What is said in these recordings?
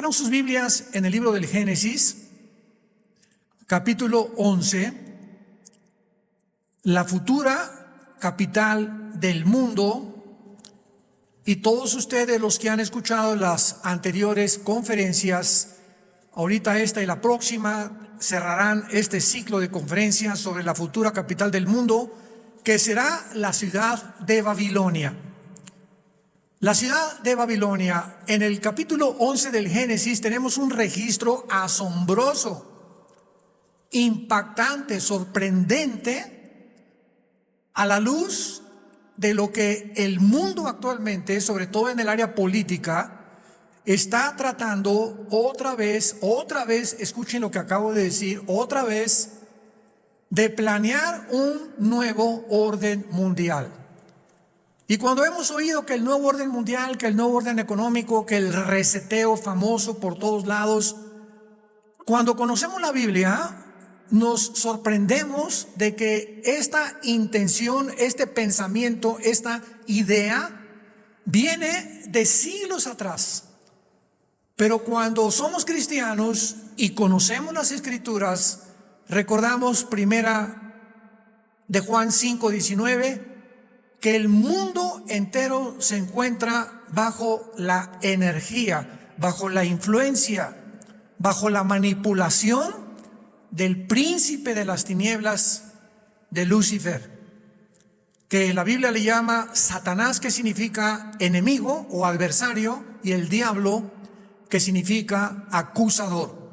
Abran sus Biblias en el libro del Génesis, capítulo 11, la futura capital del mundo. Y todos ustedes, los que han escuchado las anteriores conferencias, ahorita esta y la próxima, cerrarán este ciclo de conferencias sobre la futura capital del mundo, que será la ciudad de Babilonia. La ciudad de Babilonia, en el capítulo 11 del Génesis tenemos un registro asombroso, impactante, sorprendente, a la luz de lo que el mundo actualmente, sobre todo en el área política, está tratando otra vez, escuchen lo que acabo de decir, otra vez, de planear un nuevo orden mundial. Y cuando hemos oído que el nuevo orden mundial, que el nuevo orden económico, que el reseteo famoso por todos lados, cuando conocemos la Biblia, nos sorprendemos de que esta intención, este pensamiento, esta idea, viene de siglos atrás. Pero cuando somos cristianos y conocemos las Escrituras, recordamos primera de Juan 5:19, que el mundo entero se encuentra bajo la energía, bajo la influencia, bajo la manipulación del príncipe de las tinieblas, de Lucifer, que la Biblia le llama Satanás, que significa enemigo o adversario, y el diablo, que significa acusador,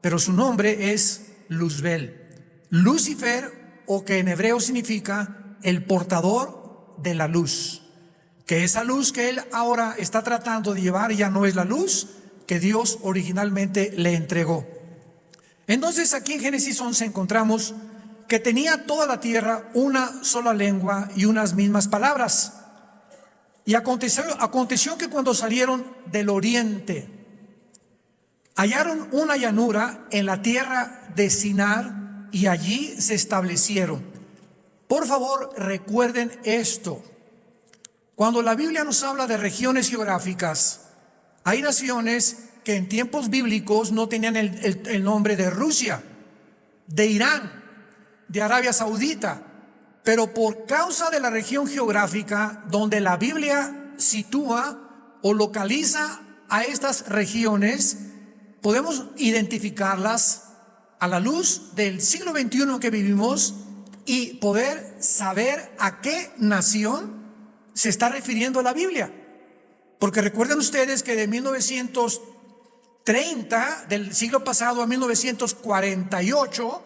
pero su nombre es Luzbel. Lucifer, o que en hebreo significa el portador de la luz, que esa luz que él ahora está tratando de llevar ya no es la luz que Dios originalmente le entregó. Entonces aquí en Génesis 11 encontramos que tenía toda la tierra una sola lengua y unas mismas palabras. Y aconteció que cuando salieron del oriente, hallaron una llanura en la tierra de Sinar y allí se establecieron. Por favor, recuerden esto. Cuando la Biblia nos habla de regiones geográficas, hay naciones que en tiempos bíblicos no tenían el nombre de Rusia, de Irán, de Arabia Saudita, pero por causa de la región geográfica donde la Biblia sitúa o localiza a estas regiones, podemos identificarlas a la luz del siglo XXI que vivimos y poder saber a qué nación se está refiriendo la Biblia. Porque recuerden ustedes que de 1930, del siglo pasado a 1948,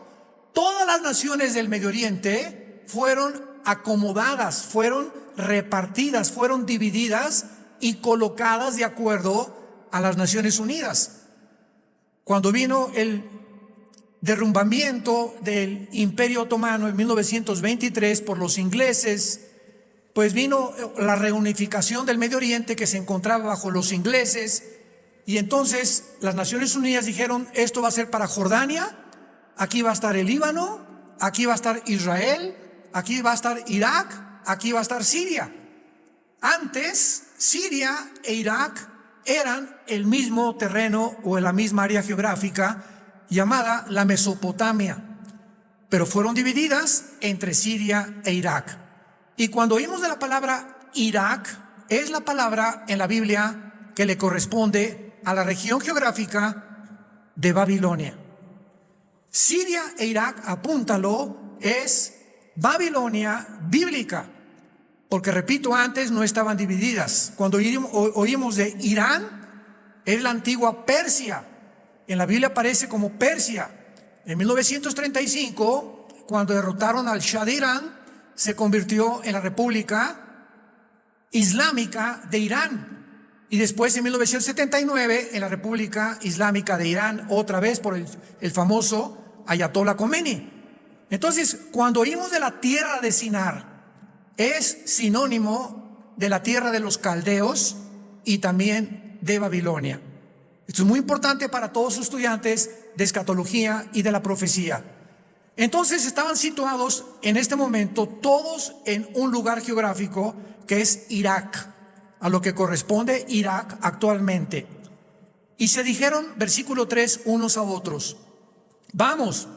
todas las naciones del Medio Oriente fueron acomodadas, fueron repartidas, fueron divididas y colocadas de acuerdo a las Naciones Unidas. Cuando vino el derrumbamiento del Imperio Otomano en 1923 por los ingleses, pues vino la reunificación del Medio Oriente, que se encontraba bajo los ingleses, y entonces las Naciones Unidas dijeron: esto va a ser para Jordania, aquí va a estar el Líbano, aquí va a estar Israel, aquí va a estar Irak, aquí va a estar Siria. Antes, Siria e Irak eran el mismo terreno o la misma área geográfica llamada la Mesopotamia, pero fueron divididas entre Siria e Irak. Y cuando oímos de la palabra Irak, es la palabra en la Biblia que le corresponde a la región geográfica de Babilonia. Siria e Irak, apúntalo, es Babilonia bíblica, porque repito, antes no estaban divididas. Cuando oímos de Irán, es la antigua Persia. En la Biblia aparece como Persia. En 1935, cuando derrotaron al Shah de Irán, se convirtió en la República Islámica de Irán. Y después, en 1979, en la República Islámica de Irán, otra vez por el famoso Ayatollah Khomeini. Entonces, cuando oímos de la tierra de Sinar, es sinónimo de la tierra de los caldeos y también de Babilonia. Esto es muy importante para todos los estudiantes de escatología y de la profecía. Entonces estaban situados en este momento todos en un lugar geográfico que es Irak, a lo que corresponde Irak actualmente. Y se dijeron, versículo 3, unos a otros: vamos,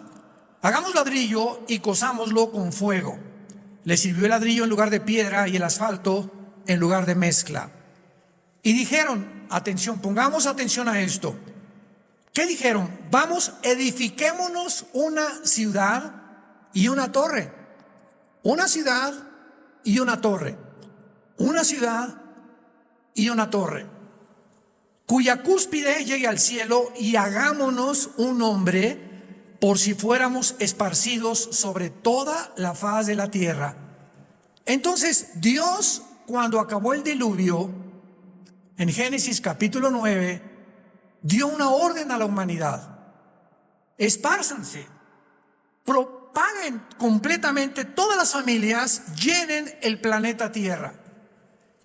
hagamos ladrillo y cozámoslo con fuego. Les sirvió el ladrillo en lugar de piedra y el asfalto en lugar de mezcla. Y dijeron, atención, pongamos atención a esto. ¿Qué dijeron? Vamos, edifiquémonos una ciudad y una torre. Una ciudad y una torre. Una ciudad y una torre, cuya cúspide llegue al cielo, y hagámonos un nombre, por si fuéramos esparcidos sobre toda la faz de la tierra. Entonces Dios, cuando acabó el diluvio, en Génesis capítulo 9, dio una orden a la humanidad: espárzanse, propaguen completamente, todas las familias llenen el planeta Tierra.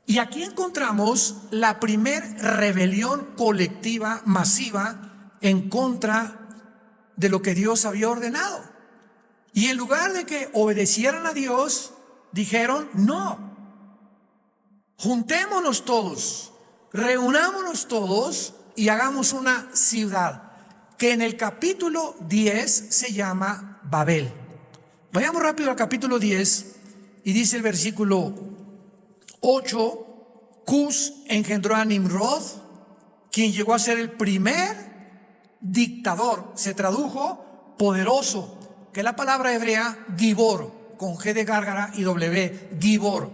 Y aquí encontramos la primer rebelión colectiva masiva en contra de lo que Dios había ordenado. Y en lugar de que obedecieran a Dios, dijeron: no, juntémonos todos, reunámonos todos y hagamos una ciudad, que en el capítulo 10 se llama Babel. Vayamos rápido al capítulo 10 y dice el versículo 8: Cus engendró a Nimrod, quien llegó a ser el primer dictador. Se tradujo poderoso, que es la palabra hebrea Gibor, con G de gárgara y W, Gibor.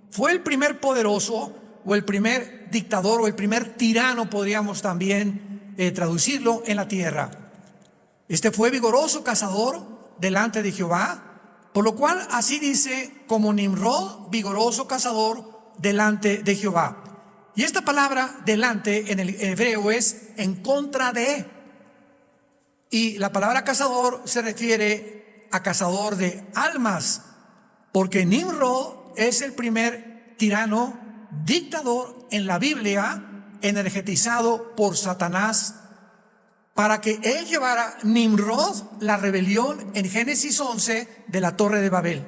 Fue el primer poderoso, o el primer dictador, o el primer tirano, podríamos también traducirlo, en la tierra. Este fue vigoroso cazador delante de Jehová, por lo cual así dice: como Nimrod, vigoroso cazador delante de Jehová. Y esta palabra delante en el hebreo es en contra de. Y la palabra cazador se refiere a cazador de almas, porque Nimrod es el primer tirano, dictador en la Biblia, energetizado por Satanás, para que él llevara Nimrod, la rebelión, en Génesis 11 de la Torre de Babel.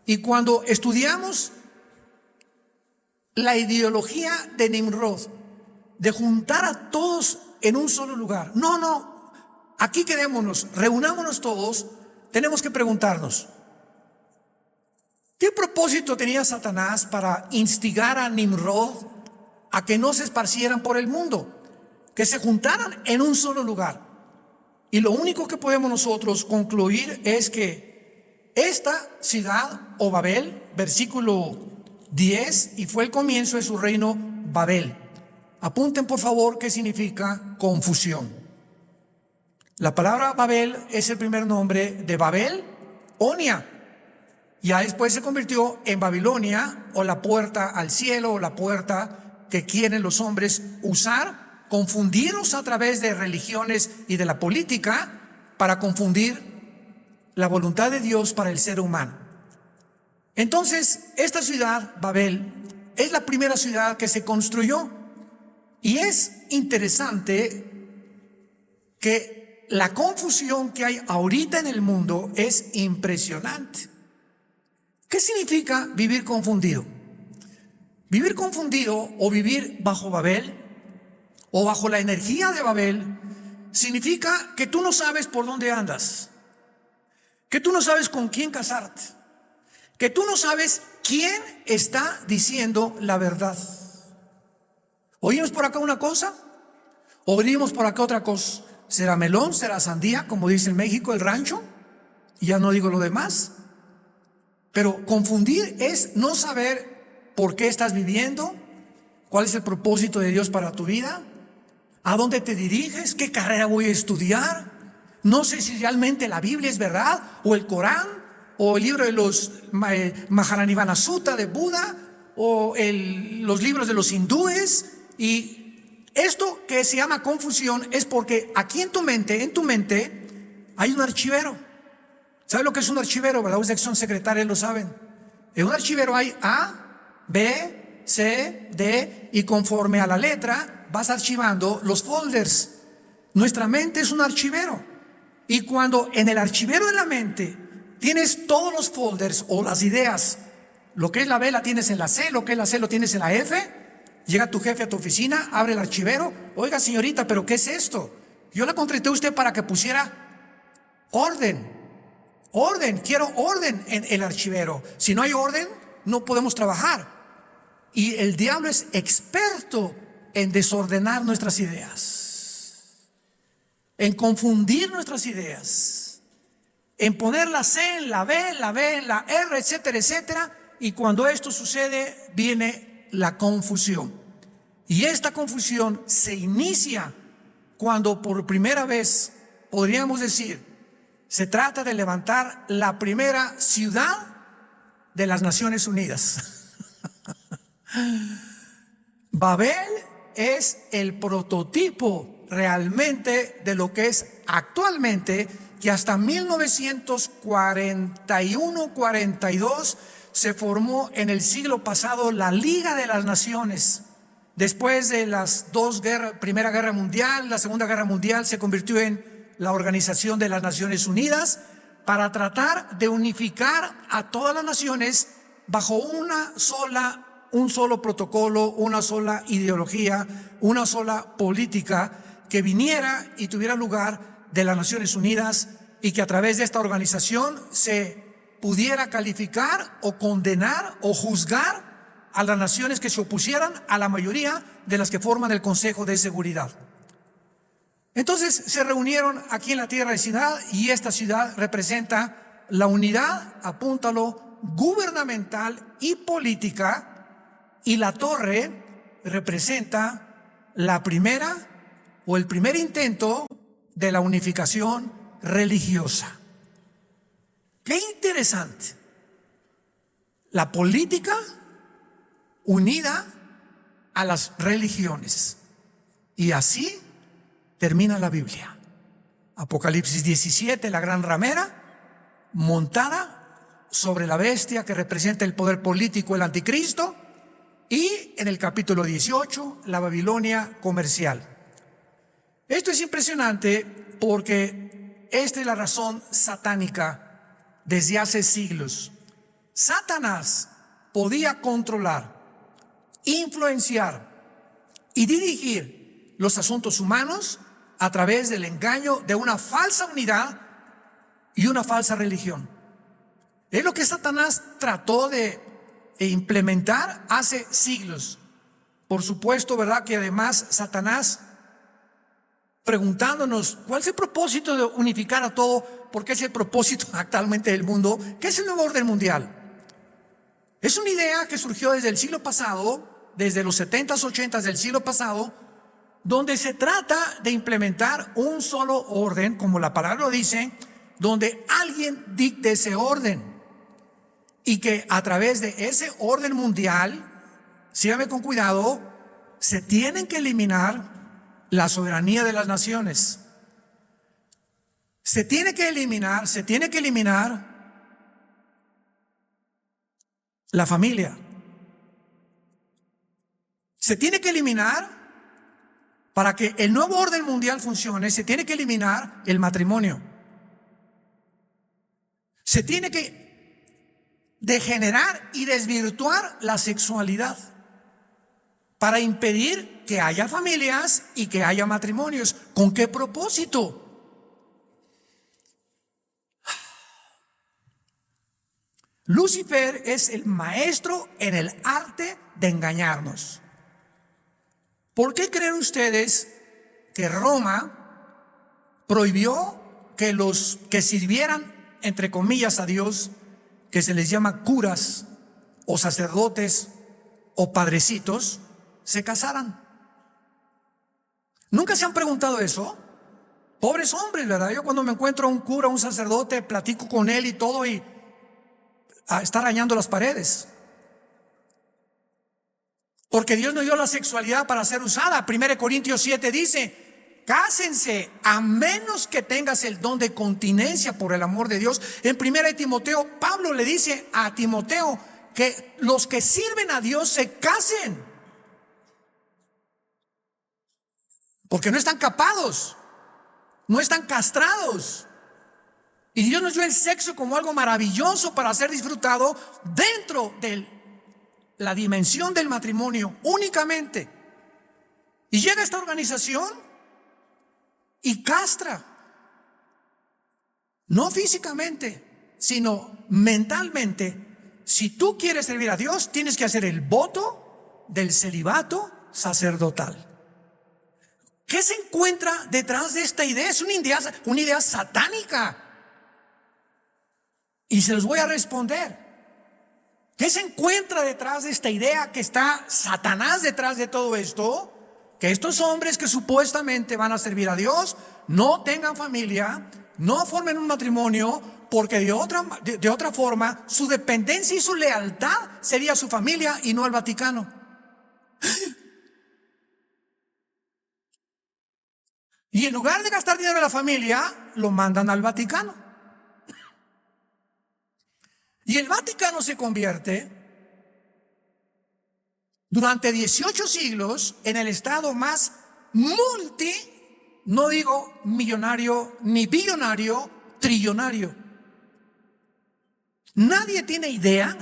Y cuando estudiamos la ideología de Nimrod, de juntar a todos en un solo lugar, no, aquí quedémonos, reunámonos todos, tenemos que preguntarnos: ¿qué propósito tenía Satanás para instigar a Nimrod a que no se esparcieran por el mundo, que se juntaran en un solo lugar? Y lo único que podemos nosotros concluir es que esta ciudad, o Babel, versículo 10, y fue el comienzo de su reino Babel. Apunten por favor qué significa confusión. La palabra Babel es el primer nombre de Babel, Onia. Ya después se convirtió en Babilonia, o la puerta al cielo, o la puerta que quieren los hombres usar, confundirnos a través de religiones y de la política, para confundir la voluntad de Dios para el ser humano. Entonces, esta ciudad, Babel, es la primera ciudad que se construyó. Y es interesante que la confusión que hay ahorita en el mundo es impresionante. ¿Qué significa vivir confundido? Vivir confundido, o vivir bajo Babel, o bajo la energía de Babel, significa que tú no sabes por dónde andas, que tú no sabes con quién casarte, que tú no sabes quién está diciendo la verdad. ¿Oímos por acá una cosa? ¿Oímos por acá otra cosa? ¿Será melón? ¿Será sandía? Como dice en México, el rancho. Y ya no digo lo demás. Pero confundir es no saber por qué estás viviendo, cuál es el propósito de Dios para tu vida, a dónde te diriges, qué carrera voy a estudiar. No sé si realmente la Biblia es verdad, o el Corán, o el libro de los Maharanibana Sutta de Buda, o los libros de los hindúes. Y esto que se llama confusión es porque aquí en tu mente hay un archivero. ¿Sabe lo que es un archivero, verdad? Ustedes que son secretarios lo saben. En un archivero hay A, B, C, D, y conforme a la letra vas archivando los folders. Nuestra mente es un archivero. Y cuando en el archivero de la mente tienes todos los folders o las ideas, lo que es la B la tienes en la C, lo que es la C lo tienes en la F, Llega tu jefe a tu oficina, abre el archivero. Oiga, señorita, ¿pero qué es esto? Yo la contraté a usted para que pusiera orden. Orden, quiero orden en el archivero. Si no hay orden, no podemos trabajar. Y el diablo es experto en desordenar nuestras ideas, en confundir nuestras ideas, en poner la C en la B, la B en la R, etcétera, etcétera. Y cuando esto sucede, viene la confusión. Y esta confusión se inicia cuando por primera vez, podríamos decir, se trata de levantar la primera ciudad de las Naciones Unidas. Babel es el prototipo realmente de lo que es actualmente, que hasta 1941-42 se formó en el siglo pasado la Liga de las Naciones. Después de las dos guerras, Primera Guerra Mundial, la Segunda Guerra Mundial, se convirtió en la Organización de las Naciones Unidas para tratar de unificar a todas las naciones bajo un solo protocolo, una sola ideología, una sola política que viniera y tuviera lugar de las Naciones Unidas, y que a través de esta organización se pudiera calificar o condenar o juzgar a las naciones que se opusieran a la mayoría de las que forman el Consejo de Seguridad. Entonces se reunieron aquí en la tierra de Siná, y esta ciudad representa la unidad, apúntalo, gubernamental y política, y la torre representa la primera o el primer intento de la unificación religiosa. Qué interesante. La política unida a las religiones. Y así termina la Biblia. Apocalipsis 17, la gran ramera, montada sobre la bestia que representa el poder político, el anticristo. Y en el capítulo 18, la Babilonia comercial. Esto es impresionante porque esta es la razón satánica desde hace siglos. Satanás podía controlar, influenciar y dirigir los asuntos humanos a través del engaño de una falsa unidad y una falsa religión. Es lo que Satanás trató de implementar hace siglos. Por supuesto, ¿verdad? Que además Satanás, preguntándonos cuál es el propósito de unificar a todo, porque es el propósito actualmente del mundo, ¿qué es el nuevo orden mundial? Es una idea que surgió desde el siglo pasado, desde los 70s, 80s del siglo pasado, donde se trata de implementar un solo orden, como la palabra lo dice, donde alguien dicte ese orden, y que a través de ese orden mundial, sígame con cuidado, se tienen que eliminar la soberanía de las naciones. Se tiene que eliminar la familia. Se tiene que eliminar, para que el nuevo orden mundial funcione, se tiene que eliminar el matrimonio. Se tiene que degenerar y desvirtuar la sexualidad para impedir que haya familias y que haya matrimonios. ¿Con qué propósito? Lucifer es el maestro en el arte de engañarnos. ¿Por qué creen ustedes que Roma prohibió que los que sirvieran, entre comillas, a Dios, que se les llama curas o sacerdotes o padrecitos, se casaran? ¿Nunca se han preguntado eso? Pobres hombres, ¿verdad? Yo cuando me encuentro a un cura, un sacerdote, platico con él y todo, y está arañando las paredes. Porque Dios nos dio la sexualidad para ser usada. 1 Corintios 7 dice: cásense a menos que tengas el don de continencia por el amor de Dios. En 1 Timoteo, Pablo le dice a Timoteo que los que sirven a Dios se casen, porque no están capados, no están castrados. Y Dios nos dio el sexo como algo maravilloso para ser disfrutado dentro del la dimensión del matrimonio únicamente. Y llega esta organización y castra, no físicamente, sino mentalmente. Si tú quieres servir a Dios, tienes que hacer el voto del celibato sacerdotal. ¿Qué se encuentra detrás de esta idea? Es una idea satánica. Y se los voy a responder. ¿Qué se encuentra detrás de esta idea que está Satanás detrás de todo esto? Que estos hombres que supuestamente van a servir a Dios no tengan familia, no formen un matrimonio, porque de otra forma su dependencia y su lealtad sería a su familia y no al Vaticano. Y en lugar de gastar dinero en la familia, lo mandan al Vaticano. Y el Vaticano se convierte durante 18 siglos en el estado más no digo millonario ni billonario, trillonario. Nadie tiene idea,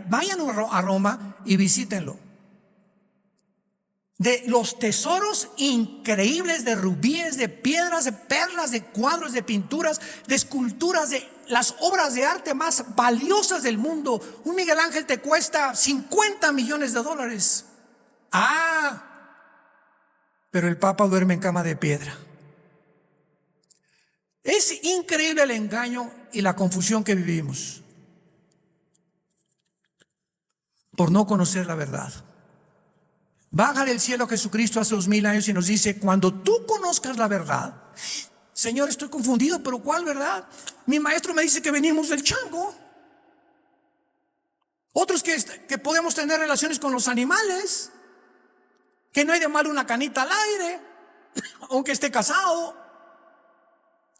vayan a Roma y visítenlo, de los tesoros increíbles de rubíes, de piedras, de perlas, de cuadros, de pinturas, de esculturas, de las obras de arte más valiosas del mundo. Un Miguel Ángel te cuesta 50 millones de dólares. Pero el Papa duerme en cama de piedra. Es increíble el engaño y la confusión que vivimos por no conocer la verdad. Baja del cielo Jesucristo hace 2000 años y nos dice: cuando tú conozcas la verdad. Señor, estoy confundido, pero ¿cuál verdad? Mi maestro me dice que venimos del chango. Otros que podemos tener relaciones con los animales, que no hay de malo una canita al aire, aunque esté casado,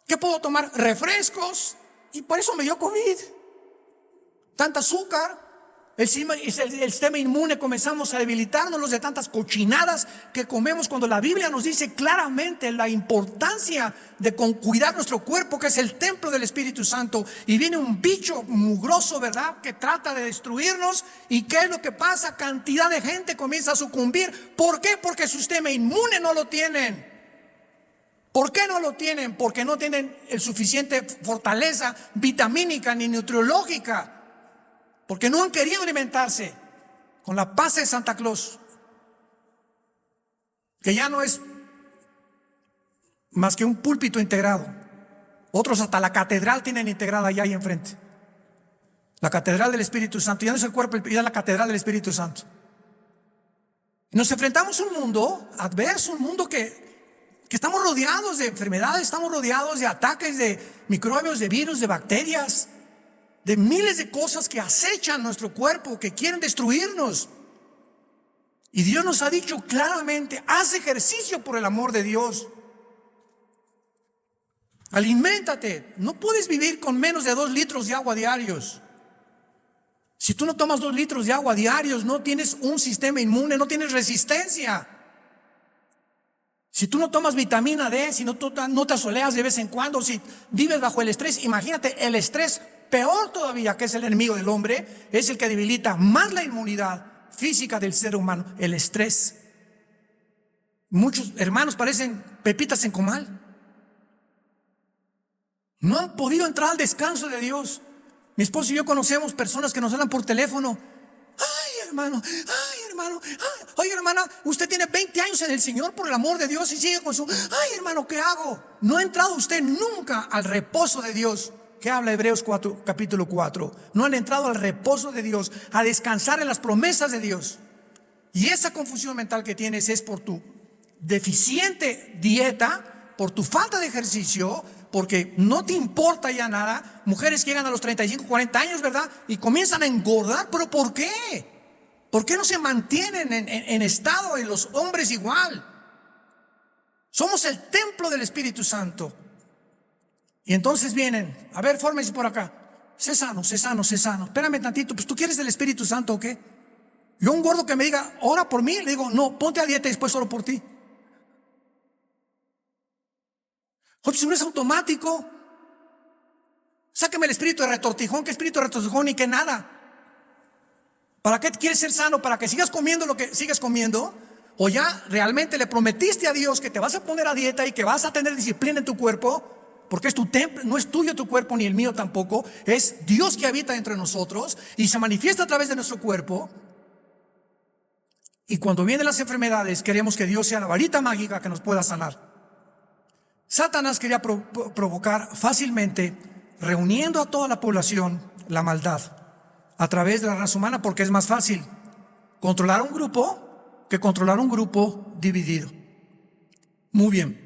que puedo tomar refrescos y por eso me dio COVID. Tanta azúcar. El sistema inmune, comenzamos a debilitarnos de tantas cochinadas que comemos, cuando la Biblia nos dice claramente la importancia de cuidar nuestro cuerpo, que es el templo del Espíritu Santo. Y viene un bicho mugroso, ¿verdad?, que trata de destruirnos. ¿Y qué es lo que pasa? Cantidad de gente comienza a sucumbir. ¿Por qué? Porque su sistema inmune no lo tienen. ¿Por qué no lo tienen? Porque no tienen el suficiente fortaleza vitamínica ni nutriológica. Porque no han querido alimentarse con la paz de Santa Claus, que ya no es más que un púlpito integrado. Otros hasta la catedral tienen integrada allá ahí enfrente. La catedral del Espíritu Santo. Ya no es el cuerpo, ya es la catedral del Espíritu Santo. Y nos enfrentamos a un mundo adverso, un mundo que estamos rodeados de enfermedades, estamos rodeados de ataques de microbios, de virus, de bacterias, de miles de cosas que acechan nuestro cuerpo, que quieren destruirnos. Y Dios nos ha dicho claramente: haz ejercicio por el amor de Dios. Aliméntate. No puedes vivir con menos de 2 litros de agua diarios. Si tú no tomas 2 litros de agua diarios, no tienes un sistema inmune, no tienes resistencia. Si tú no tomas vitamina D, si no te asoleas de vez en cuando, si vives bajo el estrés, imagínate el estrés. Peor todavía, que es el enemigo del hombre, es el que debilita más la inmunidad física del ser humano, el estrés. Muchos hermanos parecen pepitas en comal. No han podido entrar al descanso de Dios. Mi esposo y yo conocemos personas que nos hablan por teléfono. Ay, hermano, ay, hermana, usted tiene 20 años en el Señor, por el amor de Dios, y sigue con su: ay, hermano, ¿qué hago? No ha entrado usted nunca al reposo de Dios, que habla Hebreos 4, capítulo 4. No han entrado al reposo de Dios, a descansar en las promesas de Dios. Y esa confusión mental que tienes es por tu deficiente dieta, por tu falta de ejercicio, porque no te importa ya nada. Mujeres que llegan a los 35, 40 años, ¿verdad?, y comienzan a engordar. ¿Pero por qué? ¿Por qué no se mantienen en estado? En los hombres igual. Somos el templo del Espíritu Santo. Y entonces vienen: a ver, fórmense por acá. Sé sano. Espérame tantito, pues ¿tú quieres el Espíritu Santo o qué? Yo, un gordo que me diga: ora por mí, le digo: no, ponte a dieta y después oro por ti. Oye, si no es automático. Sáqueme el espíritu de retortijón. ¿Qué espíritu de retortijón? Ni que nada. ¿Para qué quieres ser sano? ¿Para que sigas comiendo lo que sigues comiendo? ¿O ya realmente le prometiste a Dios que te vas a poner a dieta y que vas a tener disciplina en tu cuerpo? Porque es tu templo, no es tuyo tu cuerpo ni el mío tampoco. Es Dios que habita entre nosotros y se manifiesta a través de nuestro cuerpo. Y cuando vienen las enfermedades, queremos que Dios sea la varita mágica que nos pueda sanar. Satanás quería provocar fácilmente, reuniendo a toda la población, la maldad a través de la raza humana, porque es más fácil controlar a un grupo que controlar un grupo dividido. Muy bien.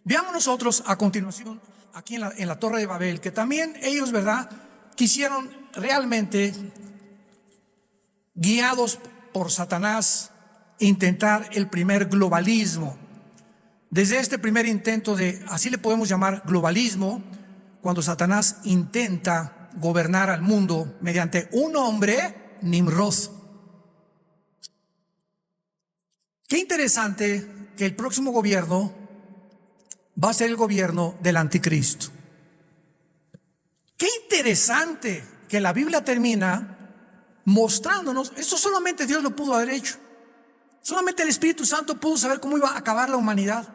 Veamos nosotros a continuación, aquí en la Torre de Babel, que también ellos, ¿verdad?, quisieron realmente, guiados por Satanás, intentar el primer globalismo. Desde este primer intento de, así le podemos llamar globalismo, cuando Satanás intenta gobernar al mundo mediante un hombre, Nimrod. Qué interesante que el próximo gobierno va a ser el gobierno del anticristo. Qué interesante que la Biblia termina mostrándonos, esto solamente Dios lo pudo haber hecho. Solamente el Espíritu Santo pudo saber cómo iba a acabar la humanidad.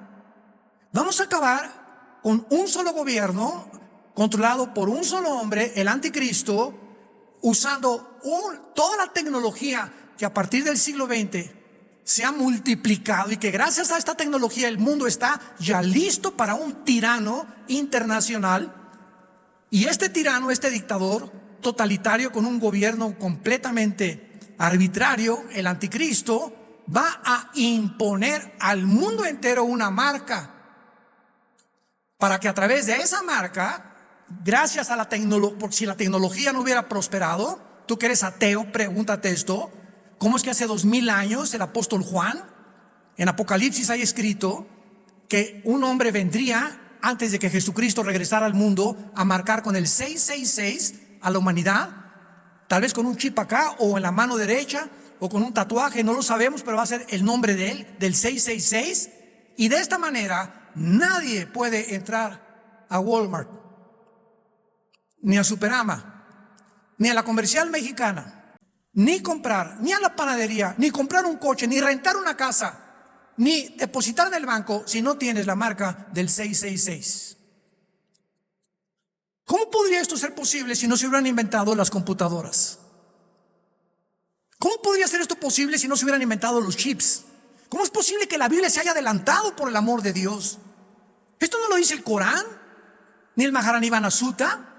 Vamos a acabar con un solo gobierno controlado por un solo hombre, el anticristo, usando toda la tecnología que a partir del siglo XX se ha multiplicado y que gracias a esta tecnología el mundo está ya listo para un tirano internacional. Y este tirano, este dictador totalitario con un gobierno completamente arbitrario, el anticristo, va a imponer al mundo entero una marca, para que a través de esa marca, gracias a la tecnología, porque si la tecnología no hubiera prosperado, tú que eres ateo, pregúntate esto: ¿cómo es que hace 2000 años el apóstol Juan, en Apocalipsis hay escrito que un hombre vendría antes de que Jesucristo regresara al mundo a marcar con el 666 a la humanidad, tal vez con un chip acá o en la mano derecha o con un tatuaje, no lo sabemos, pero va a ser el nombre de él, del 666, y de esta manera nadie puede entrar a Walmart, ni a Superama, ni a la Comercial Mexicana, ni comprar, ni a la panadería, ni comprar un coche, ni rentar una casa, ni depositar en el banco si no tienes la marca del 666. ¿Cómo podría esto ser posible si no se hubieran inventado las computadoras? ¿Cómo podría ser esto posible si no se hubieran inventado los chips? ¿Cómo es posible que la Biblia se haya adelantado por el amor de Dios? Esto no lo dice el Corán, ni el Maharanibana Sutta,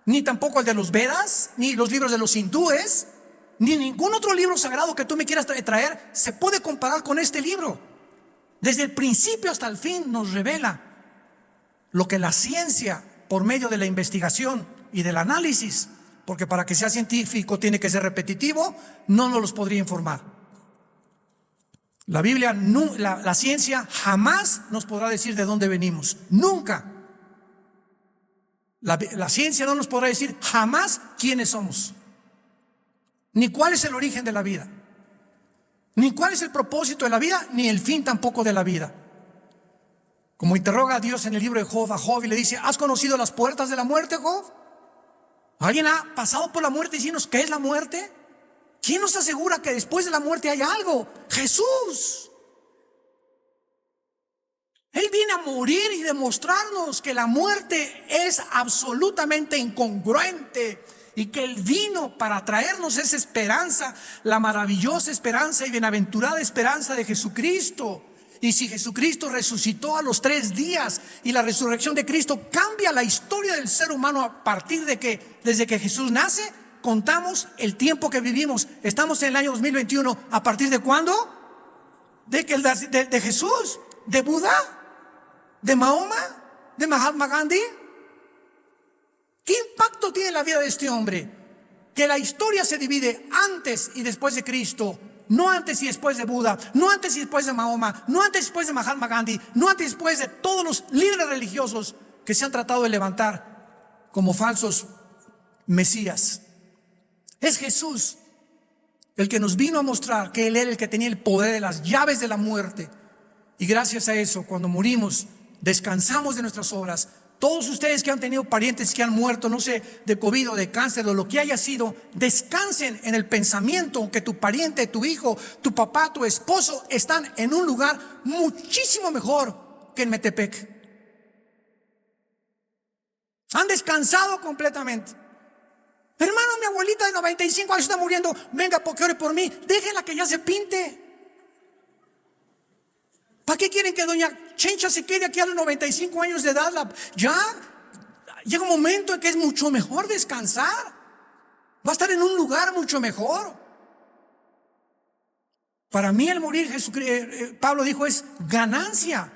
ni tampoco el de los Vedas, ni los libros de los hindúes, ni ningún otro libro sagrado que tú me quieras traer se puede comparar con este libro. Desde el principio hasta el fin nos revela lo que la ciencia, por medio de la investigación y del análisis, porque para que sea científico tiene que ser repetitivo, no nos los podría informar. La Biblia, la ciencia jamás nos podrá decir de dónde venimos, nunca. La ciencia no nos podrá decir jamás quiénes somos, ni cuál es el origen de la vida, ni cuál es el propósito de la vida, ni el fin tampoco de la vida. Como interroga a Dios en el libro de Job a Job y le dice: ¿has conocido las puertas de la muerte, Job? ¿Alguien ha pasado por la muerte y diciendo qué es la muerte? ¿Quién nos asegura que después de la muerte hay algo? Jesús. Él viene a morir y demostrarnos que la muerte es absolutamente incongruente y que Él vino para traernos esa esperanza, la maravillosa esperanza y bienaventurada esperanza de Jesucristo. Y si Jesucristo resucitó a los 3 días y la resurrección de Cristo cambia la historia del ser humano a partir de que, desde que Jesús nace, contamos el tiempo que vivimos. Estamos en el año 2021. ¿A partir de cuándo? De Jesús, de Buda, de Mahoma, de Mahatma Gandhi. ¿Qué impacto tiene la vida de este hombre? Que la historia se divide antes y después de Cristo, no antes y después de Buda, no antes y después de Mahoma, no antes y después de Mahatma Gandhi, no antes y después de todos los líderes religiosos que se han tratado de levantar como falsos mesías. Es Jesús el que nos vino a mostrar que Él era el que tenía el poder de las llaves de la muerte. Y gracias a eso, cuando morimos, descansamos de nuestras obras. Todos ustedes que han tenido parientes que han muerto, no sé, de COVID o de cáncer o lo que haya sido, descansen en el pensamiento que tu pariente, tu hijo, tu papá, tu esposo están en un lugar muchísimo mejor que en Metepec. Han descansado completamente. Hermano, mi abuelita de 95 años está muriendo. Venga, porque ore por mí. Déjenla que ya se pinte. ¿Para qué quieren que doña Chencha se quede aquí a los 95 años de edad? Ya llega un momento en que es mucho mejor descansar. Va a estar en un lugar mucho mejor. Para mí el morir, Pablo dijo, es ganancia.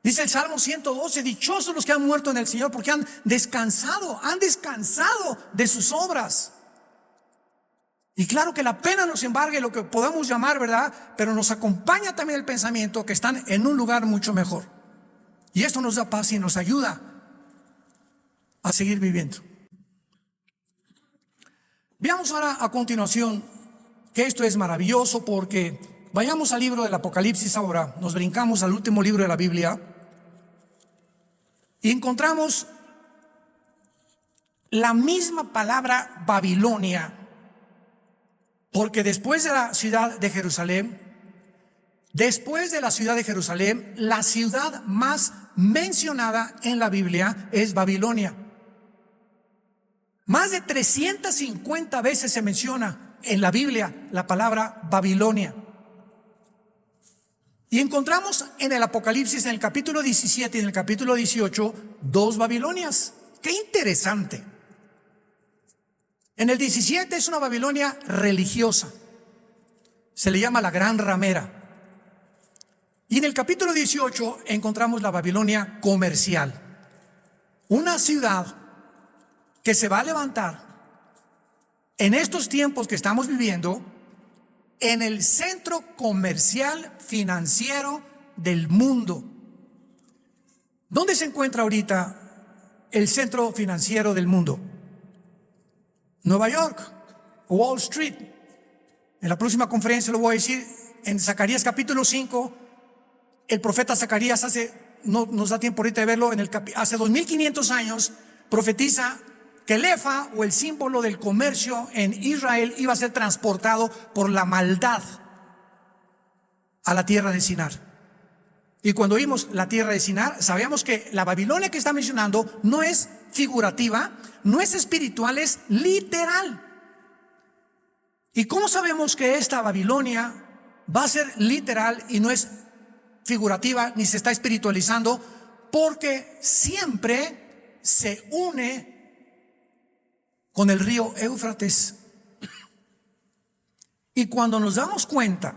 Dice el Salmo 112, dichosos los que han muerto en el Señor porque han descansado de sus obras. Y claro que la pena nos embargue lo que podamos llamar, ¿verdad? Pero nos acompaña también el pensamiento que están en un lugar mucho mejor. Y esto nos da paz y nos ayuda a seguir viviendo. Veamos ahora a continuación que esto es maravilloso, porque vayamos al libro del Apocalipsis ahora. Nos brincamos al último libro de la Biblia y encontramos la misma palabra Babilonia. Porque después de la ciudad de Jerusalén, la ciudad más mencionada en la Biblia es Babilonia. Más de 350 veces se menciona en la Biblia la palabra Babilonia. Y encontramos en el Apocalipsis, en el capítulo 17 y en el capítulo 18, dos Babilonias. ¡Qué interesante! En el 17 es una Babilonia religiosa, se le llama la Gran Ramera. Y en el capítulo 18 encontramos la Babilonia comercial, una ciudad que se va a levantar en estos tiempos que estamos viviendo en el centro comercial financiero del mundo. ¿Dónde se encuentra ahorita el centro financiero del mundo? Nueva York, Wall Street. En la próxima conferencia lo voy a decir. En Zacarías capítulo 5, el profeta Zacarías no nos da tiempo ahorita de verlo, hace 2500 años profetiza que el efa, o el símbolo del comercio en Israel, iba a ser transportado por la maldad a la tierra de Sinar. Y cuando oímos la tierra de Sinar, sabemos que la Babilonia que está mencionando no es figurativa, no es espiritual, es literal. ¿Y cómo sabemos que esta Babilonia va a ser literal y no es figurativa ni se está espiritualizando? Porque siempre se une con el río Éufrates. Y cuando nos damos cuenta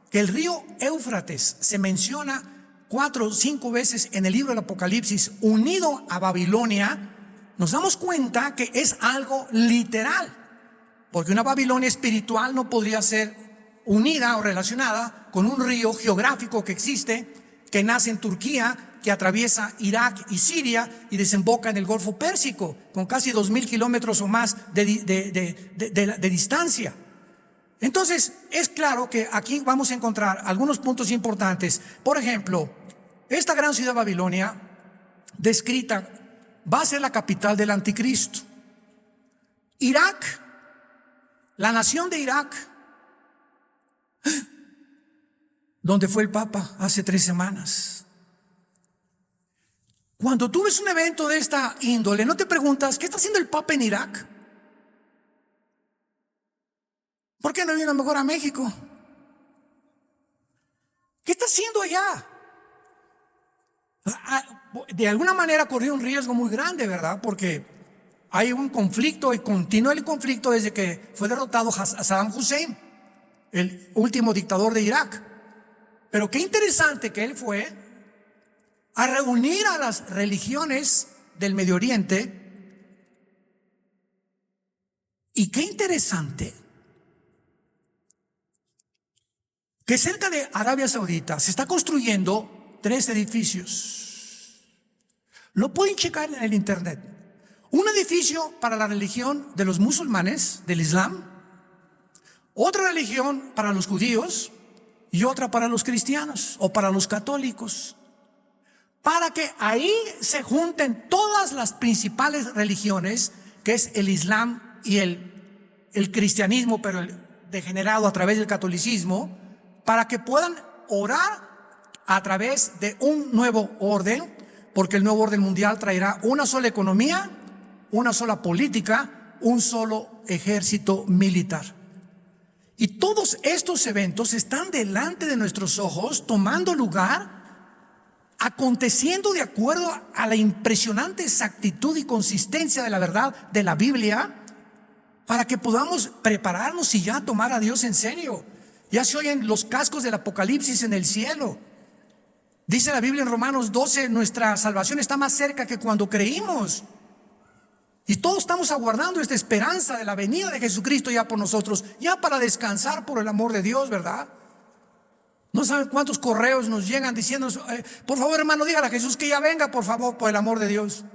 que el río Éufrates se menciona 4 o 5 veces en el libro del Apocalipsis unido a Babilonia, nos damos cuenta que es algo literal, porque una Babilonia espiritual no podría ser unida o relacionada con un río geográfico que existe, que nace en Turquía, que atraviesa Irak y Siria y desemboca en el Golfo Pérsico, con casi 2000 kilómetros o más de distancia. Entonces, es claro que aquí vamos a encontrar algunos puntos importantes. Por ejemplo, esta gran ciudad Babilonia, descrita, va a ser la capital del anticristo. Irak, la nación de Irak, donde fue el Papa hace 3 semanas. Cuando tú ves un evento de esta índole, no te preguntas, ¿qué está haciendo el Papa en Irak? ¿Por qué no vino mejor a México? ¿Qué está haciendo allá? De alguna manera corrió un riesgo muy grande, ¿verdad? Porque hay un conflicto y continúa el conflicto desde que fue derrotado Saddam Hussein, el último dictador de Irak. Pero qué interesante que él fue a reunir a las religiones del Medio Oriente. Y qué interesante que cerca de Arabia Saudita se está construyendo 3 edificios. Lo pueden checar en el internet. Un edificio para la religión de los musulmanes, del Islam, otra religión para los judíos y otra para los cristianos o para los católicos. para que ahí se junten todas las principales religiones, que es el Islam y el cristianismo, pero degenerado a través del catolicismo, para que puedan orar a través de un nuevo orden, porque el nuevo orden mundial traerá una sola economía, una sola política, un solo ejército militar. Y todos estos eventos están delante de nuestros ojos, tomando lugar, aconteciendo de acuerdo a la impresionante exactitud y consistencia de la verdad de la Biblia, para que podamos prepararnos y ya tomar a Dios en serio. Ya se oyen los cascos del Apocalipsis en el cielo. Dice la Biblia en Romanos 12, nuestra salvación está más cerca que cuando creímos. Y todos estamos aguardando esta esperanza de la venida de Jesucristo ya por nosotros, ya para descansar por el amor de Dios, ¿verdad? No saben cuántos correos nos llegan diciendo, por favor, hermano, dígale a Jesús que ya venga, por favor, por el amor de Dios.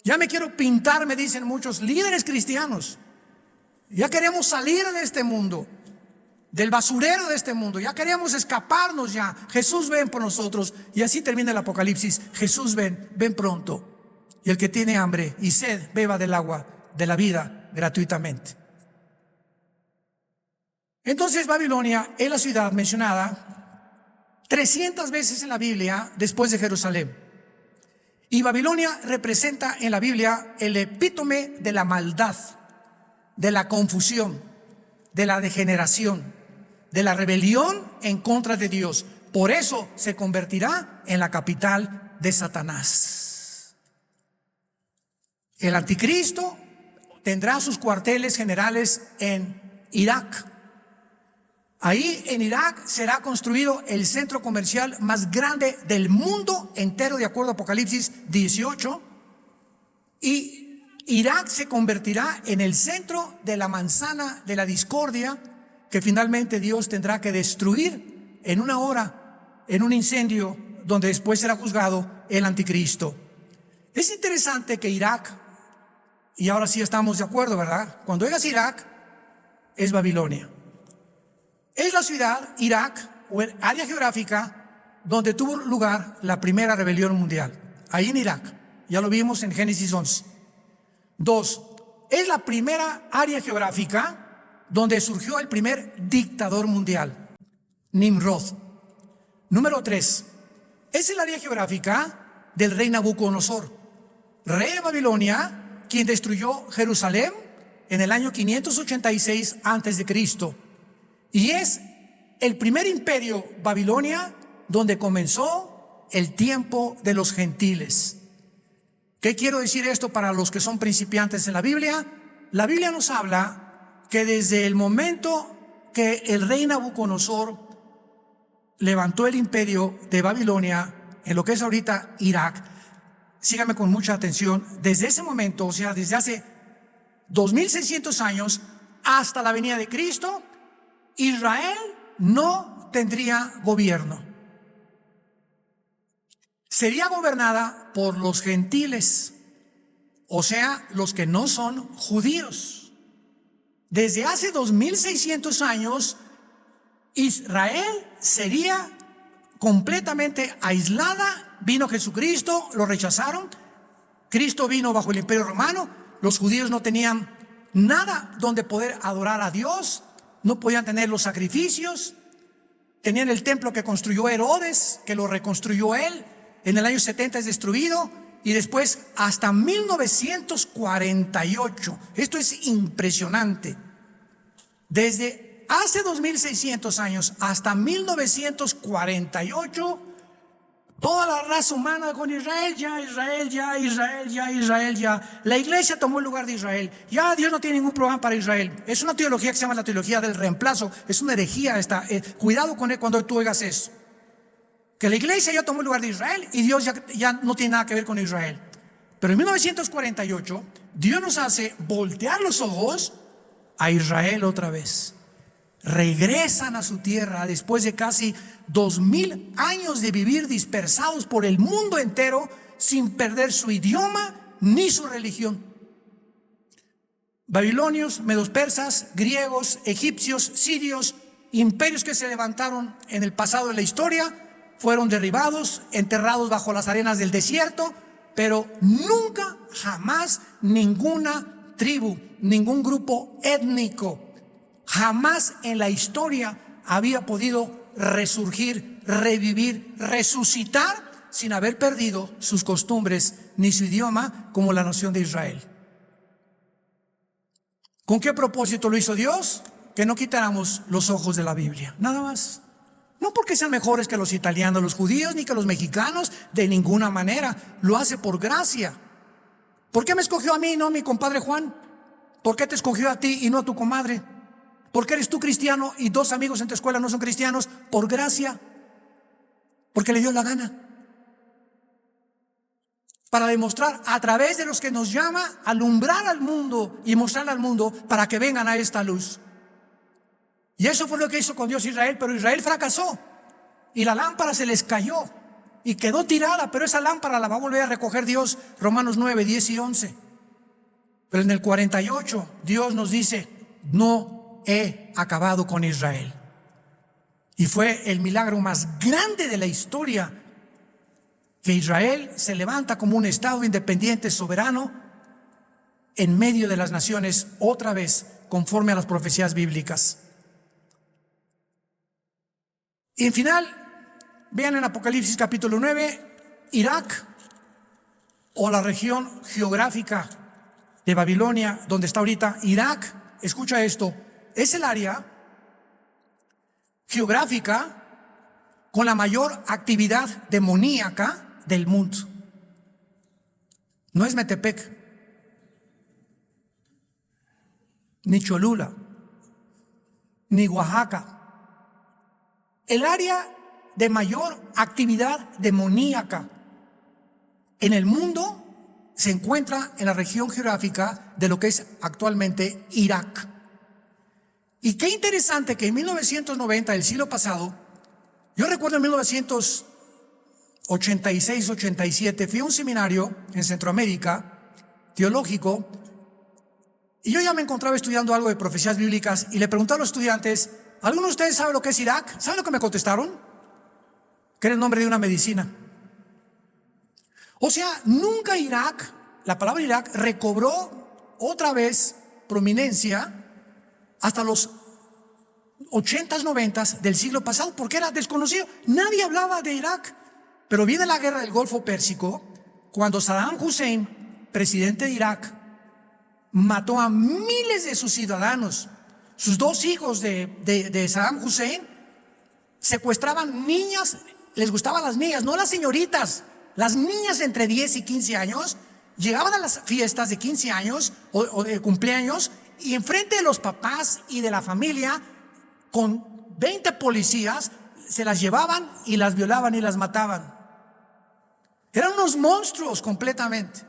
Ya me quiero pintar, me dicen muchos líderes cristianos. Ya queremos salir de este mundo, del basurero de este mundo. Ya queremos escaparnos ya. Jesús, ven por nosotros. Y así termina el Apocalipsis. Jesús, ven pronto. Y el que tiene hambre y sed, beba del agua de la vida gratuitamente. Entonces Babilonia es la ciudad mencionada 300 veces en la Biblia después de Jerusalén. Y Babilonia representa en la Biblia el epítome de la maldad, de la confusión, de la degeneración, de la rebelión en contra de Dios. Por eso se convertirá en la capital de Satanás. El anticristo tendrá sus cuarteles generales en Irak. Ahí en Irak será construido el centro comercial más grande del mundo entero, de acuerdo a Apocalipsis 18. Y Irak se convertirá en el centro de la manzana de la discordia, que finalmente Dios tendrá que destruir en una hora, en un incendio, donde después será juzgado el anticristo. Es interesante que Irak, y ahora sí estamos de acuerdo, ¿verdad? Cuando digas Irak, es Babilonia. Es la ciudad, Irak, o el área geográfica donde tuvo lugar la primera rebelión mundial. Ahí en Irak. Ya lo vimos en Génesis 11. 2. Es la primera área geográfica donde surgió el primer dictador mundial, Nimrod. Número 3. Es el área geográfica del rey Nabucodonosor, rey de Babilonia, quien destruyó Jerusalén en el año 586 a.C. Y es el primer imperio, Babilonia, donde comenzó el tiempo de los gentiles. ¿Qué quiero decir esto para los que son principiantes en la Biblia? La Biblia nos habla que desde el momento que el rey Nabucodonosor levantó el imperio de Babilonia, en lo que es ahorita Irak, síganme con mucha atención, desde ese momento, o sea, desde hace 2600 años hasta la venida de Cristo, Israel no tendría gobierno. Sería gobernada por los gentiles, o sea, los que no son judíos. Desde hace 2600 años, Israel sería completamente aislada. Vino Jesucristo, lo rechazaron. Cristo vino bajo el Imperio Romano. Los judíos no tenían nada donde poder adorar a Dios. No podían tener los sacrificios. Tenían el templo que construyó Herodes, que lo reconstruyó él. En el año 70 es destruido. Y después hasta 1948. Esto es impresionante. Desde hace 2600 años hasta 1948, toda la raza humana con Israel ya. La iglesia tomó el lugar de Israel. Ya Dios no tiene ningún programa para Israel. Es una teología que se llama la teología del reemplazo. Es una herejía esta. Cuidado con él cuando tú oigas eso. Que la iglesia ya tomó el lugar de Israel y Dios ya no tiene nada que ver con Israel. Pero en 1948, Dios nos hace voltear los ojos a Israel otra vez. Regresan a su tierra después de casi 2000 años de vivir dispersados por el mundo entero sin perder su idioma ni su religión. Babilonios, medos persas, griegos, egipcios, sirios, imperios que se levantaron en el pasado de la historia, fueron derribados, enterrados bajo las arenas del desierto, pero nunca, jamás, ninguna tribu, ningún grupo étnico, jamás en la historia había podido resurgir, revivir, resucitar sin haber perdido sus costumbres ni su idioma como la nación de Israel. ¿Con qué propósito lo hizo Dios? Que no quitáramos los ojos de la Biblia, nada más. No porque sean mejores que los italianos, los judíos, ni que los mexicanos, de ninguna manera. Lo hace por gracia. ¿Por qué me escogió a mí y no a mi compadre Juan? ¿Por qué te escogió a ti y no a tu comadre? ¿Por qué eres tú cristiano y dos amigos en tu escuela no son cristianos? Por gracia. Porque le dio la gana. Para demostrar a través de los que nos llama, alumbrar al mundo y mostrar al mundo para que vengan a esta luz. Y eso fue lo que hizo con Dios Israel, pero Israel fracasó y la lámpara se les cayó y quedó tirada, pero esa lámpara la va a volver a recoger Dios, Romanos 9, 10 y 11. Pero en el 48 Dios nos dice: no he acabado con Israel. Y fue el milagro más grande de la historia, que Israel se levanta como un estado independiente, soberano, en medio de las naciones, otra vez, conforme a las profecías bíblicas. Y en final, vean en Apocalipsis capítulo 9, Irak, o la región geográfica de Babilonia, donde está ahorita Irak. Escucha esto, es el área geográfica con la mayor actividad demoníaca del mundo. No es Metepec, ni Cholula, ni Oaxaca. El área de mayor actividad demoníaca en el mundo se encuentra en la región geográfica de lo que es actualmente Irak. Y qué interesante que en 1990, el siglo pasado, yo recuerdo en 1986-87, fui a un seminario en Centroamérica, teológico, y yo ya me encontraba estudiando algo de profecías bíblicas y le pregunté a los estudiantes: ¿alguno de ustedes sabe lo que es Irak? ¿Saben lo que me contestaron? Que era el nombre de una medicina. O sea, nunca Irak, la palabra Irak, recobró otra vez prominencia hasta los 80s, 90s del siglo pasado, porque era desconocido. Nadie hablaba de Irak. Pero viene la guerra del Golfo Pérsico, cuando Saddam Hussein, presidente de Irak, mató a miles de sus ciudadanos. Sus dos hijos de Saddam Hussein secuestraban niñas, les gustaban las niñas, no las señoritas, las niñas entre 10 y 15 años, llegaban a las fiestas de 15 años o de cumpleaños, y enfrente de los papás y de la familia, con 20 policías, se las llevaban y las violaban y las mataban. Eran unos monstruos completamente.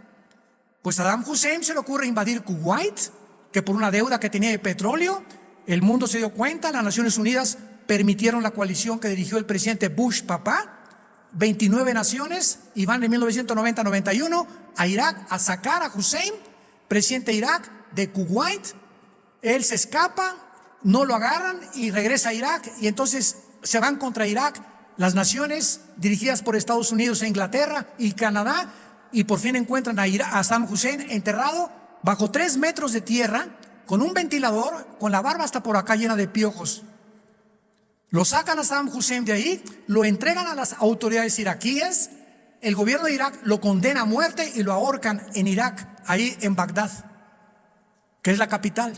Pues a Saddam Hussein se le ocurre invadir Kuwait, que por una deuda que tenía de petróleo, el mundo se dio cuenta, las Naciones Unidas permitieron la coalición que dirigió el presidente Bush papá, 29 naciones, y van en 1990-91 a Irak a sacar a Hussein, presidente de Irak, de Kuwait. Él se escapa, no lo agarran y regresa a Irak, y entonces se van contra Irak las naciones dirigidas por Estados Unidos e Inglaterra y Canadá, y por fin encuentran a Saddam Hussein enterrado bajo 3 metros de tierra, con un ventilador, con la barba hasta por acá llena de piojos. Lo sacan a Saddam Hussein de ahí, lo entregan a las autoridades iraquíes, el gobierno de Irak lo condena a muerte y lo ahorcan en Irak, ahí en Bagdad, que es la capital.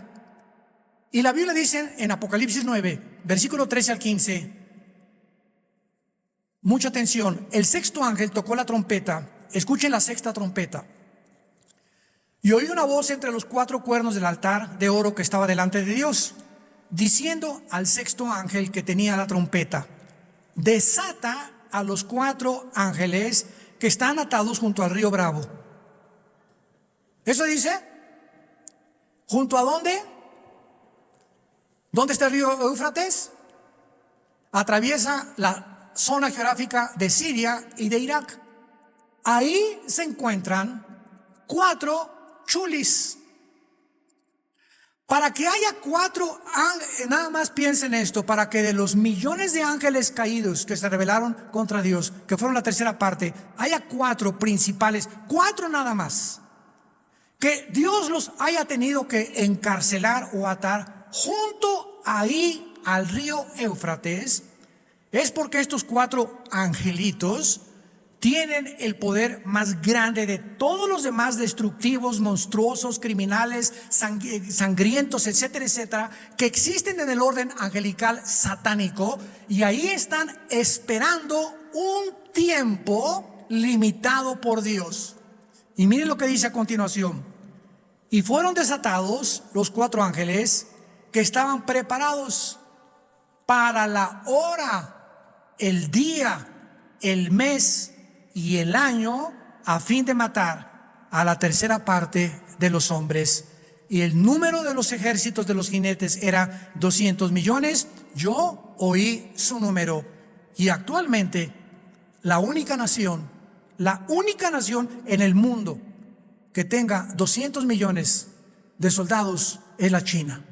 Y la Biblia dice en Apocalipsis 9, versículo 13 al 15, mucha atención, el sexto ángel tocó la trompeta, escuchen la sexta trompeta, y oí una voz entre los 4 cuernos del altar de oro que estaba delante de Dios, diciendo al sexto ángel que tenía la trompeta: desata a los 4 ángeles que están atados junto al río Bravo. ¿Eso dice? ¿Junto a dónde? ¿Dónde está el río Éufrates? Atraviesa la zona geográfica de Siria y de Irak. Ahí se encuentran 4 chulis. Para que haya cuatro ángeles, nada más piensen esto, para que de los millones de ángeles caídos que se rebelaron contra Dios, que fueron la tercera parte, haya cuatro principales, cuatro nada más, que Dios los haya tenido que encarcelar o atar junto ahí al río Éufrates, es porque estos cuatro angelitos tienen el poder más grande de todos los demás destructivos, monstruosos, criminales, sangrientos, etcétera, etcétera, que existen en el orden angelical satánico, y ahí están esperando un tiempo limitado por Dios. Y miren lo que dice a continuación: y fueron desatados los cuatro ángeles que estaban preparados para la hora, el día, el mes y el año, a fin de matar a la tercera parte de los hombres. Y el número de los ejércitos de los jinetes era 200 millones. Yo oí su número. Y actualmente la única nación en el mundo que tenga 200 millones de soldados es la China.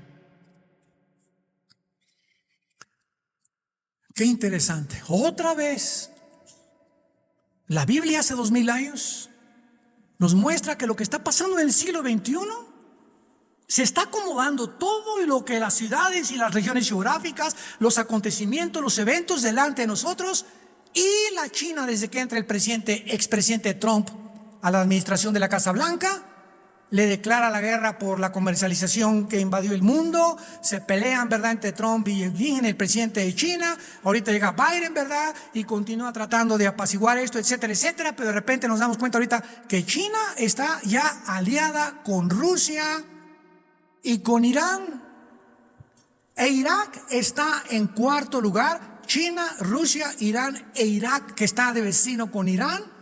Qué interesante. Otra vez, la Biblia hace 2000 años nos muestra que lo que está pasando en el siglo XXI se está acomodando todo lo que las ciudades y las regiones geográficas, los acontecimientos, los eventos delante de nosotros, y la China, desde que entra el expresidente Trump a la administración de la Casa Blanca, le declara la guerra por la comercialización que invadió el mundo. Se pelean, ¿verdad?, entre Trump y el presidente de China. Ahorita llega Biden, ¿verdad?, y continúa tratando de apaciguar esto, etcétera, etcétera. Pero de repente nos damos cuenta ahorita que China está ya aliada con Rusia y con Irán. E Irak está en cuarto lugar. China, Rusia, Irán e Irak, que está de vecino con Irán,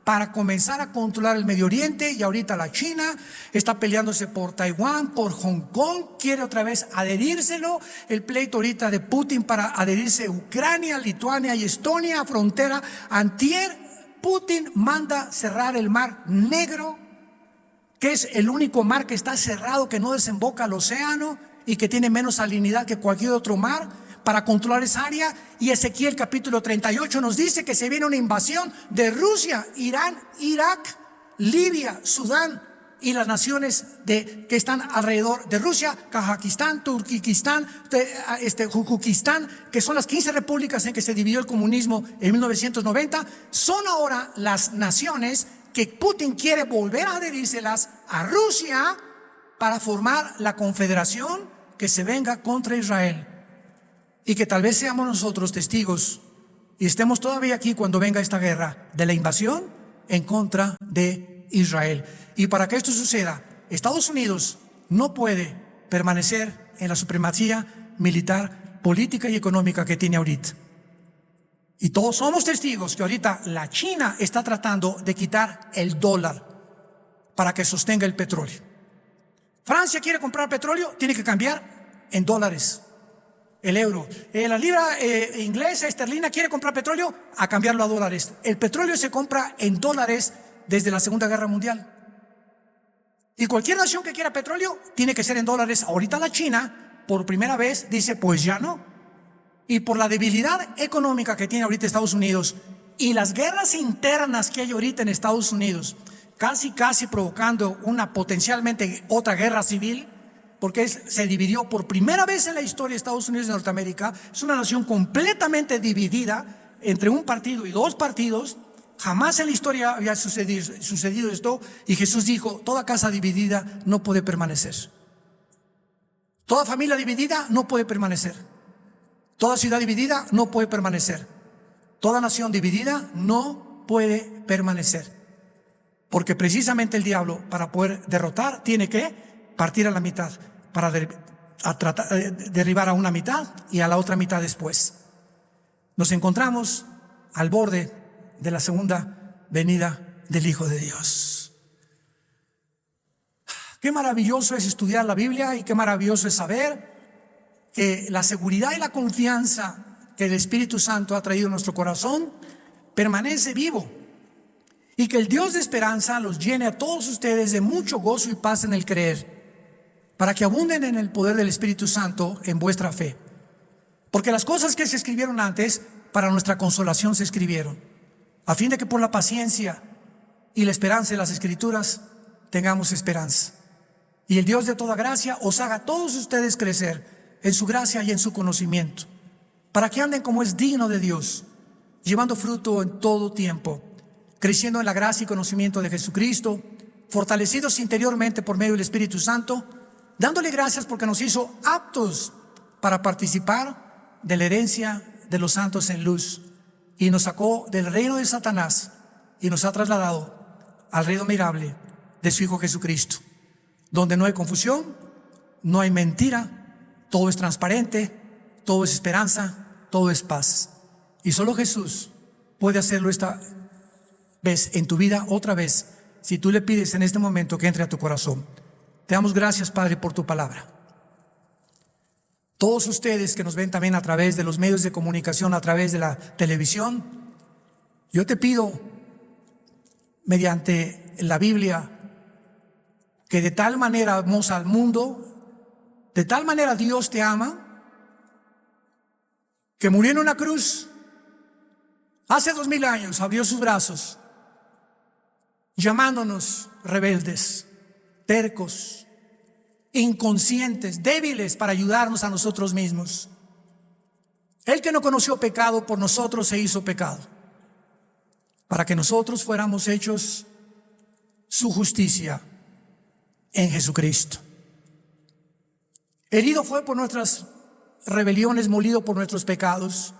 para comenzar a controlar el Medio Oriente. Y ahorita la China está peleándose por Taiwán, por Hong Kong, quiere otra vez adherírselo. El pleito ahorita de Putin para adherirse a Ucrania, Lituania y Estonia, frontera. Antier, Putin manda cerrar el Mar Negro, que es el único mar que está cerrado, que no desemboca al océano y que tiene menos salinidad que cualquier otro mar, para controlar esa área. Y Ezequiel capítulo 38 nos dice que se viene una invasión de Rusia, Irán, Irak, Libia, Sudán y las naciones que están alrededor de Rusia, Kazajistán, Turquistán, Jujukistán, que son las 15 repúblicas en que se dividió el comunismo en 1990, son ahora las naciones que Putin quiere volver a adherírselas a Rusia para formar la confederación que se venga contra Israel. Y que tal vez seamos nosotros testigos y estemos todavía aquí cuando venga esta guerra de la invasión en contra de Israel. Y para que esto suceda, Estados Unidos no puede permanecer en la supremacía militar, política y económica que tiene ahorita. Y todos somos testigos que ahorita la China está tratando de quitar el dólar para que sostenga el petróleo. Francia quiere comprar petróleo, tiene que cambiar en dólares el euro. La libra inglesa, esterlina, quiere comprar petróleo, a cambiarlo a dólares. El petróleo se compra en dólares desde la Segunda Guerra Mundial. Y cualquier nación que quiera petróleo tiene que ser en dólares. Ahorita la China, por primera vez, dice pues ya no. Y por la debilidad económica que tiene ahorita Estados Unidos y las guerras internas que hay ahorita en Estados Unidos, casi provocando una potencialmente otra guerra civil, porque se dividió por primera vez en la historia de Estados Unidos de Norteamérica. Es una nación completamente dividida entre un partido y dos partidos. Jamás en la historia había sucedido esto, y Jesús dijo: toda casa dividida no puede permanecer. Toda familia dividida no puede permanecer. Toda ciudad dividida no puede permanecer. Toda nación dividida no puede permanecer. Porque precisamente el diablo, para poder derrotar, tiene que partir a la mitad, para derribar a una mitad y a la otra mitad después. Nos encontramos al borde de la segunda venida del Hijo de Dios. Qué maravilloso es estudiar la Biblia, y qué maravilloso es saber que la seguridad y la confianza que el Espíritu Santo ha traído a nuestro corazón permanece vivo, y que el Dios de esperanza los llene a todos ustedes de mucho gozo y paz en el creer. para que abunden en el poder del Espíritu Santo en vuestra fe. Porque las cosas que se escribieron antes, para nuestra consolación se escribieron, a fin de que por la paciencia y la esperanza de las Escrituras tengamos esperanza. Y el Dios de toda gracia os haga a todos ustedes crecer en su gracia y en su conocimiento, para que anden como es digno de Dios, llevando fruto en todo tiempo, creciendo en la gracia y conocimiento de Jesucristo, fortalecidos interiormente por medio del Espíritu Santo, dándole gracias porque nos hizo aptos para participar de la herencia de los santos en luz, y nos sacó del reino de Satanás y nos ha trasladado al reino admirable de su Hijo Jesucristo, donde no hay confusión, no hay mentira, todo es transparente, todo es esperanza, todo es paz. Y solo Jesús puede hacerlo esta vez en tu vida, otra vez, si tú le pides en este momento que entre a tu corazón. Te damos gracias, Padre, por tu palabra. Todos ustedes que nos ven también a través de los medios de comunicación, a través de la televisión, yo te pido, mediante la Biblia, que de tal manera amamos al mundo, de tal manera Dios te ama, que murió en una cruz hace 2000 años, abrió sus brazos, llamándonos rebeldes, tercos, inconscientes, débiles, para ayudarnos a nosotros mismos. El que no conoció pecado por nosotros se hizo pecado, para que nosotros fuéramos hechos su justicia en Jesucristo. Herido fue por nuestras rebeliones, molido por nuestros pecados,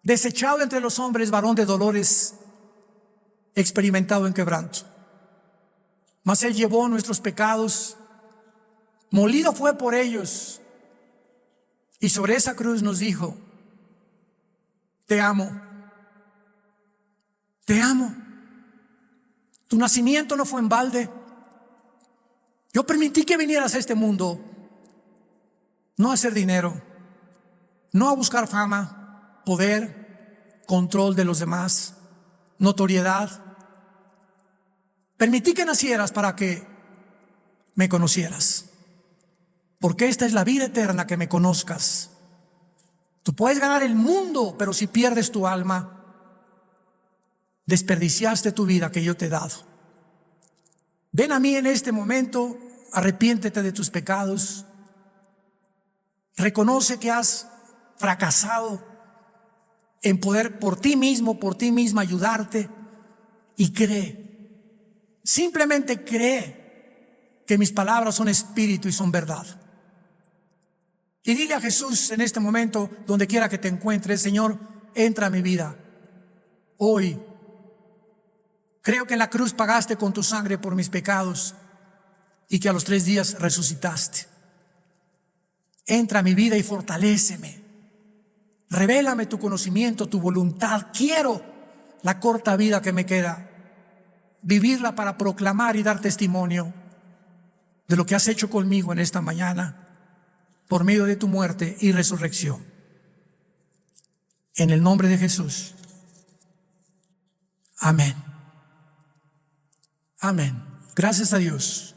desechado entre los hombres, varón de dolores, experimentado en quebranto. Mas Él llevó nuestros pecados, molido fue por ellos, y sobre esa cruz nos dijo: te amo, te amo. Tu nacimiento no fue en balde. Yo permití que vinieras a este mundo, no a hacer dinero, no a buscar fama, poder, control de los demás, notoriedad. Permití que nacieras para que me conocieras, porque esta es la vida eterna, que me conozcas. Tú puedes ganar el mundo, pero si pierdes tu alma, desperdiciaste tu vida que yo te he dado. Ven a mí en este momento, arrepiéntete de tus pecados, reconoce que has fracasado en poder por ti mismo, por ti misma ayudarte, y cree, simplemente cree que mis palabras son espíritu y son verdad. Y dile a Jesús en este momento, donde quiera que te encuentres: Señor, entra a mi vida hoy. Creo que en la cruz pagaste con tu sangre por mis pecados y que a los 3 días resucitaste. Entra a mi vida y fortaléceme. Revélame tu conocimiento, tu voluntad. Quiero la corta vida que me queda, vivirla para proclamar y dar testimonio de lo que has hecho conmigo en esta mañana, por medio de tu muerte y resurrección. En el nombre de Jesús. Amén. Amén. Gracias a Dios.